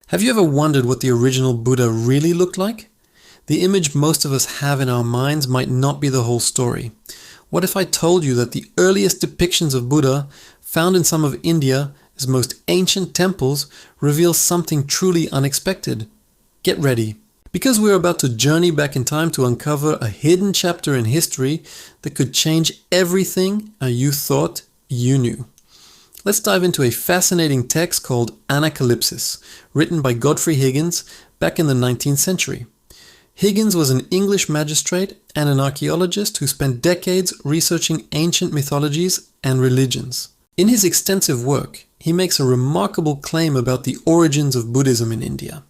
Have you ever wondered what the original Buddha really looked like? The image most of us have in our minds might not be the whole story. What if I told you that the earliest depictions of Buddha, found in some of India's most ancient temples, reveal something truly unexpected? Get ready, because we're about to journey back in time to uncover a hidden chapter in history that could change everything you thought you knew. Let's dive into a fascinating text called Anacalypsis, written by Godfrey Higgins back in the 19th century. Higgins was an English magistrate and an archaeologist who spent decades researching ancient mythologies and religions. In his extensive work, he makes a remarkable claim about the origins of Buddhism in India.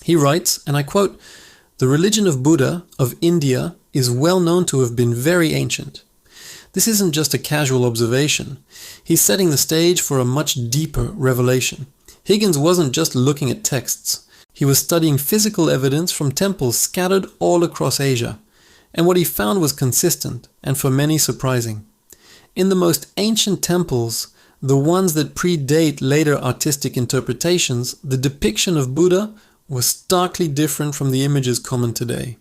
He writes, and I quote, "The religion of Buddha of India is well known to have been very ancient." This isn't just a casual observation. He's setting the stage for a much deeper revelation. Higgins wasn't just looking at texts. He was studying physical evidence from temples scattered all across Asia, and what he found was consistent and for many surprising. In the most ancient temples, the ones that predate later artistic interpretations, the depiction of Buddha was starkly different from the images common today.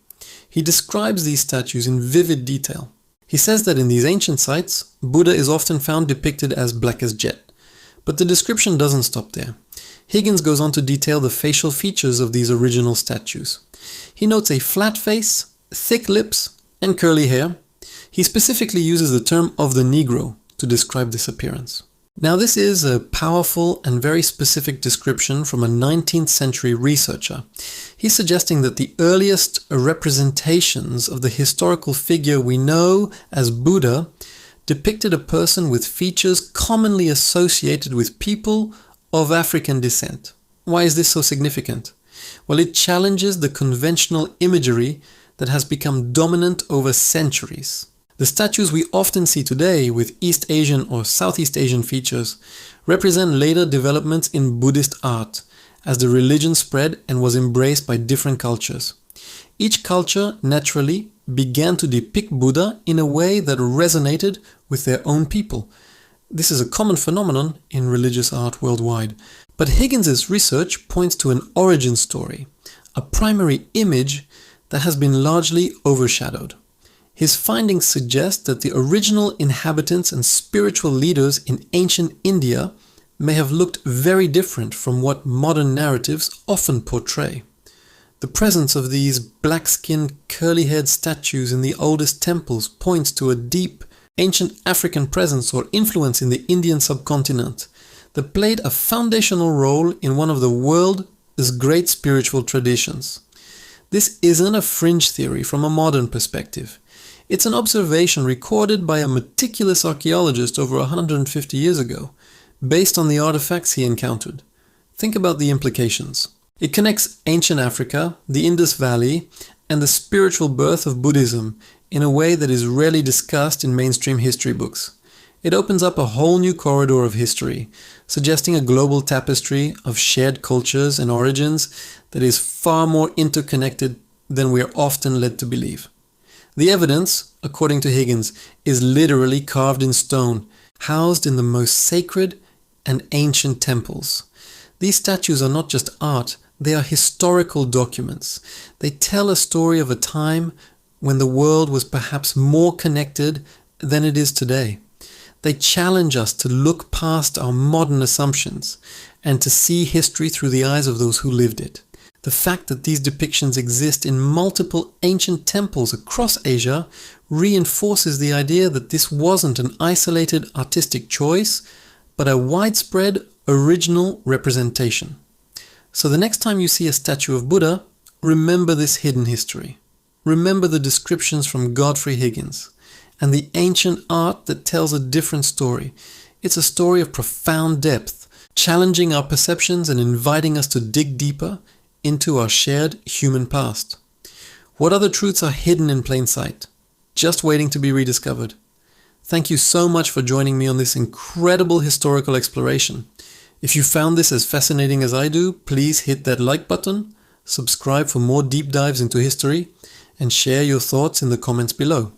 He describes these statues in vivid detail. He says that in these ancient sites, Buddha is often found depicted as black as jet. But the description doesn't stop there. Higgins goes on to detail the facial features of these original statues. He notes a flat face, thick lips, and curly hair. He specifically uses the term of the Negro to describe this appearance. Now, this is a powerful and very specific description from a 19th century researcher. He's suggesting that the earliest representations of the historical figure we know as Buddha depicted a person with features commonly associated with people of African descent. Why is this so significant? Well, it challenges the conventional imagery that has become dominant over centuries. The statues we often see today with East Asian or Southeast Asian features represent later developments in Buddhist art as the religion spread and was embraced by different cultures. Each culture naturally began to depict Buddha in a way that resonated with their own people. This is a common phenomenon in religious art worldwide. But Higgins' research points to an origin story, a primary image that has been largely overshadowed. His findings suggest that the original inhabitants and spiritual leaders in ancient India may have looked very different from what modern narratives often portray. The presence of these black-skinned, curly-haired statues in the oldest temples points to a deep, ancient African presence or influence in the Indian subcontinent that played a foundational role in one of the world's great spiritual traditions. This isn't a fringe theory from a modern perspective. It's an observation recorded by a meticulous archaeologist over 150 years ago, based on the artifacts he encountered. Think about the implications. It connects ancient Africa, the Indus Valley, and the spiritual birth of Buddhism in a way that is rarely discussed in mainstream history books. It opens up a whole new corridor of history, suggesting a global tapestry of shared cultures and origins that is far more interconnected than we are often led to believe. The evidence, according to Higgins, is literally carved in stone, housed in the most sacred and ancient temples. These statues are not just art, they are historical documents. They tell a story of a time when the world was perhaps more connected than it is today. They challenge us to look past our modern assumptions and to see history through the eyes of those who lived it. The fact that these depictions exist in multiple ancient temples across Asia reinforces the idea that this wasn't an isolated artistic choice, but a widespread original representation. So the next time you see a statue of Buddha, remember this hidden history. Remember the descriptions from Godfrey Higgins and the ancient art that tells a different story. It's a story of profound depth, challenging our perceptions and inviting us to dig deeper into our shared human past. What other truths are hidden in plain sight, just waiting to be rediscovered? Thank you so much for joining me on this incredible historical exploration. If you found this as fascinating as I do, please hit that like button, subscribe for more deep dives into history, and share your thoughts in the comments below.